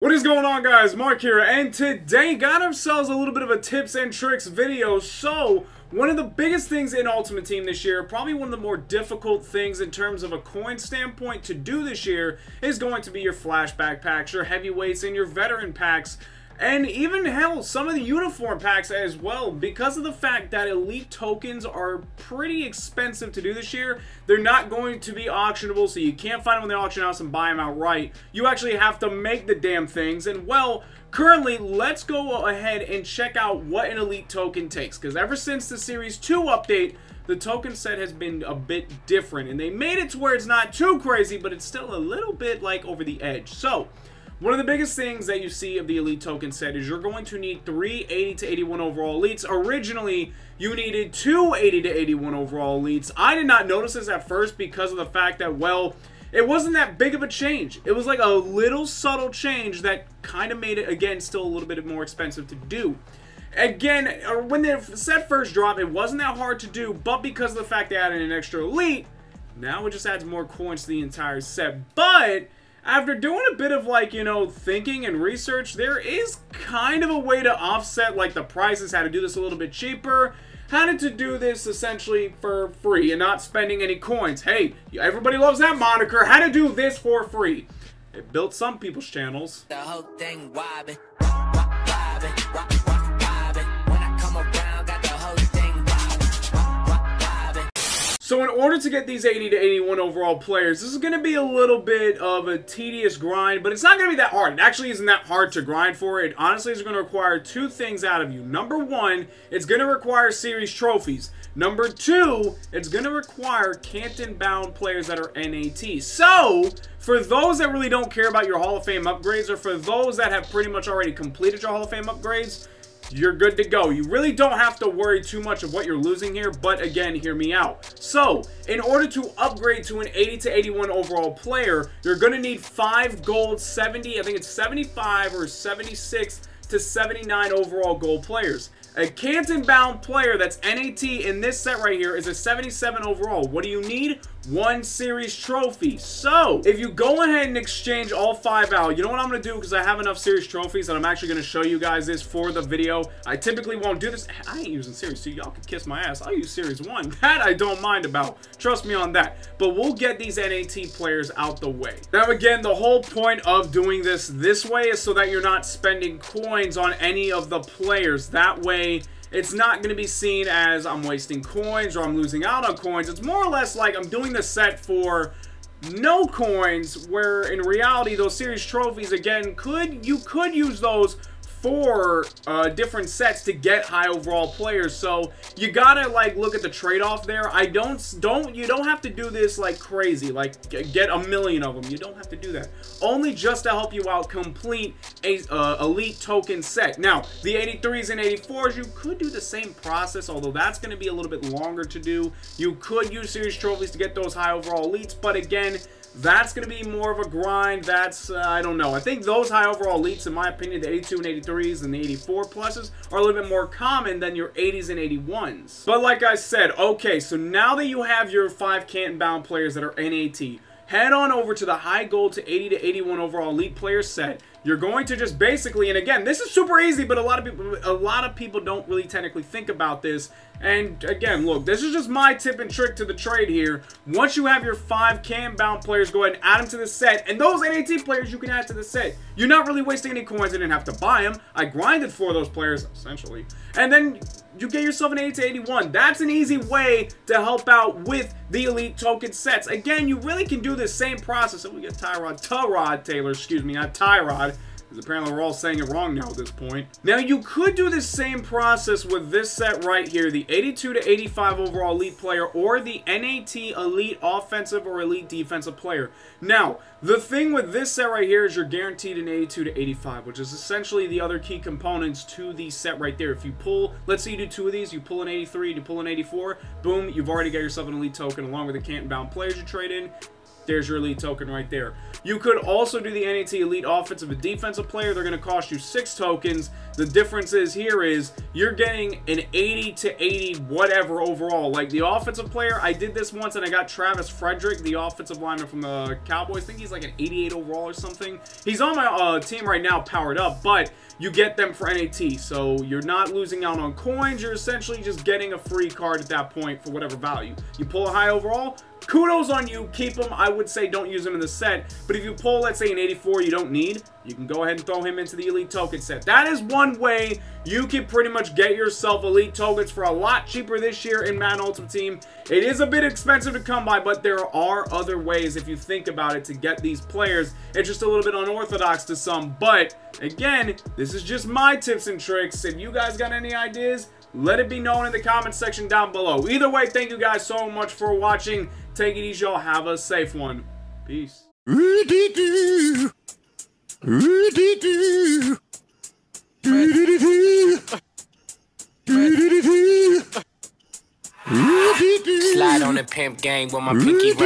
What is going on, guys? Mark here, and today got ourselves a little bit of a tips and tricks video. So one of the biggest things in Ultimate Team this year, probably one of the more difficult things in terms of a coin standpoint to do this year, is going to be your flashback packs, your heavyweights, and your veteran packs. And even, hell, some of the uniform packs as well, because of the fact that elite tokens are pretty expensive to do this year. They're not going to be auctionable, so you can't find them in the auction house and buy them outright. You actually have to make the damn things, and well, currently, let's go ahead and check out what an elite token takes, because ever since the Series 2 update, the token set has been a bit different, and they made it to where it's not too crazy, but it's still a little bit like over the edge. So one of the biggest things that you see of the elite token set is you're going to need 3 80 to 81 overall elites. Originally, you needed 2 80 to 81 overall elites. I did not notice this at first because of the fact that, well, it wasn't that big of a change. It was like a little subtle change that kind of made it, again, still a little bit more expensive to do. Again, when the set first dropped, it wasn't that hard to do, but because of the fact they added an extra elite, now it just adds more coins to the entire set. But after doing a bit of, like, you know, thinking and research, there is kind of a way to offset, like, the prices, how to do this a little bit cheaper, how to do this essentially for free and not spending any coins. Hey, everybody loves that moniker, how to do this for free. It built some people's channels. The whole thing wobbin', wobbin'. When I come around, got the whole thing wobbin'. So in order to get these 80 to 81 overall players, this is going to be a little bit of a tedious grind, but it's not going to be that hard. It actually isn't that hard to grind for. It honestly is going to require two things out of you. Number one, it's going to require series trophies. Number two, it's going to require Canton-bound players that are NAT. So, for those that really don't care about your Hall of Fame upgrades, or for those that have pretty much already completed your Hall of Fame upgrades, you're good to go. You really don't have to worry too much of what you're losing here, but again, hear me out. So, in order to upgrade to an 80 to 81 overall player, you're going to need 5 gold, 70, I think it's 75 or 76 to 79 overall gold players. A Canton-bound player that's NAT in this set right here is a 77 overall. What do you need? 1 series trophy. So, if you go ahead and exchange all 5 out, you know what I'm going to do, because I have enough series trophies that I'm actually going to show you guys this for the video. I typically won't do this. I ain't using series 2. Y'all can kiss my ass. I'll use series 1. That I don't mind about. Trust me on that. But we'll get these NAT players out the way. Now, again, the whole point of doing this way is so that you're not spending coins on any of the players. That way, it's not going to be seen as I'm wasting coins or I'm losing out on coins. It's more or less like I'm doing the set for no coins, where in reality those series trophies, again, you could use those for different sets to get high overall players. So you gotta, like, look at the trade-off there. You don't have to do this like crazy, like get a million of them. You don't have to do that. Only just to help you out complete a elite token set. Now, the 83s and 84s, you could do the same process, although that's going to be a little bit longer to do. You could use series trophies to get those high overall elites, but again, that's going to be more of a grind. That's, I don't know. I think those high overall elites, in my opinion, the 82 and 83s and the 84 pluses, are a little bit more common than your 80s and 81s. But like I said, okay, so now that you have your 5 Canton-bound players that are NAT, head on over to the high gold to 80 to 81 overall elite player set. You're going to just basically, and again, this is super easy, but a lot of people don't really technically think about this. And again, look, this is just my tip and trick to the trade here. Once you have your 5 Canton-bound players, go ahead and add them to the set. And those NAT players you can add to the set. You're not really wasting any coins. I didn't have to buy them. I grinded for those players, essentially. And then you get yourself an 80 to 81. That's an easy way to help out with the elite token sets. Again, you really can do this same process. And we get Tyrod Taylor, excuse me, not Tyrod, because apparently we're all saying it wrong now at this point. Now, you could do the same process with this set right here, the 82 to 85 overall elite player, or the NAT elite offensive or elite defensive player. Now, the thing with this set right here is you're guaranteed an 82 to 85, which is essentially the other key components to the set right there. If you pull, let's say you do 2 of these, you pull an 83, you pull an 84, boom, you've already got yourself an elite token along with the Canton-bound players you trade in. There's your elite token right there. You could also do the NAT elite offensive and defensive player. They're going to cost you 6 tokens. The difference is here is you're getting an 80 to 80 whatever overall. Like the offensive player, I did this once and I got Travis Frederick, the offensive lineman from the Cowboys. I think he's like an 88 overall or something. He's on my team right now, powered up, but you get them for NAT. So you're not losing out on coins. You're essentially just getting a free card at that point for whatever value. You pull a high overall, kudos on you. Keep him. I would say don't use him in the set. But if you pull, let's say, an 84 you don't need, you can go ahead and throw him into the elite token set. That is one way you can pretty much get yourself elite tokens for a lot cheaper this year in Madden Ultimate Team. It is a bit expensive to come by, but there are other ways, if you think about it, to get these players. It's just a little bit unorthodox to some. But again, this is just my tips and tricks. If you guys got any ideas, let it be known in the comment section down below. Either way, thank you guys so much for watching. Take it easy, y'all. Have a safe one. Peace. Slide on the pimp gang with my pinky ring.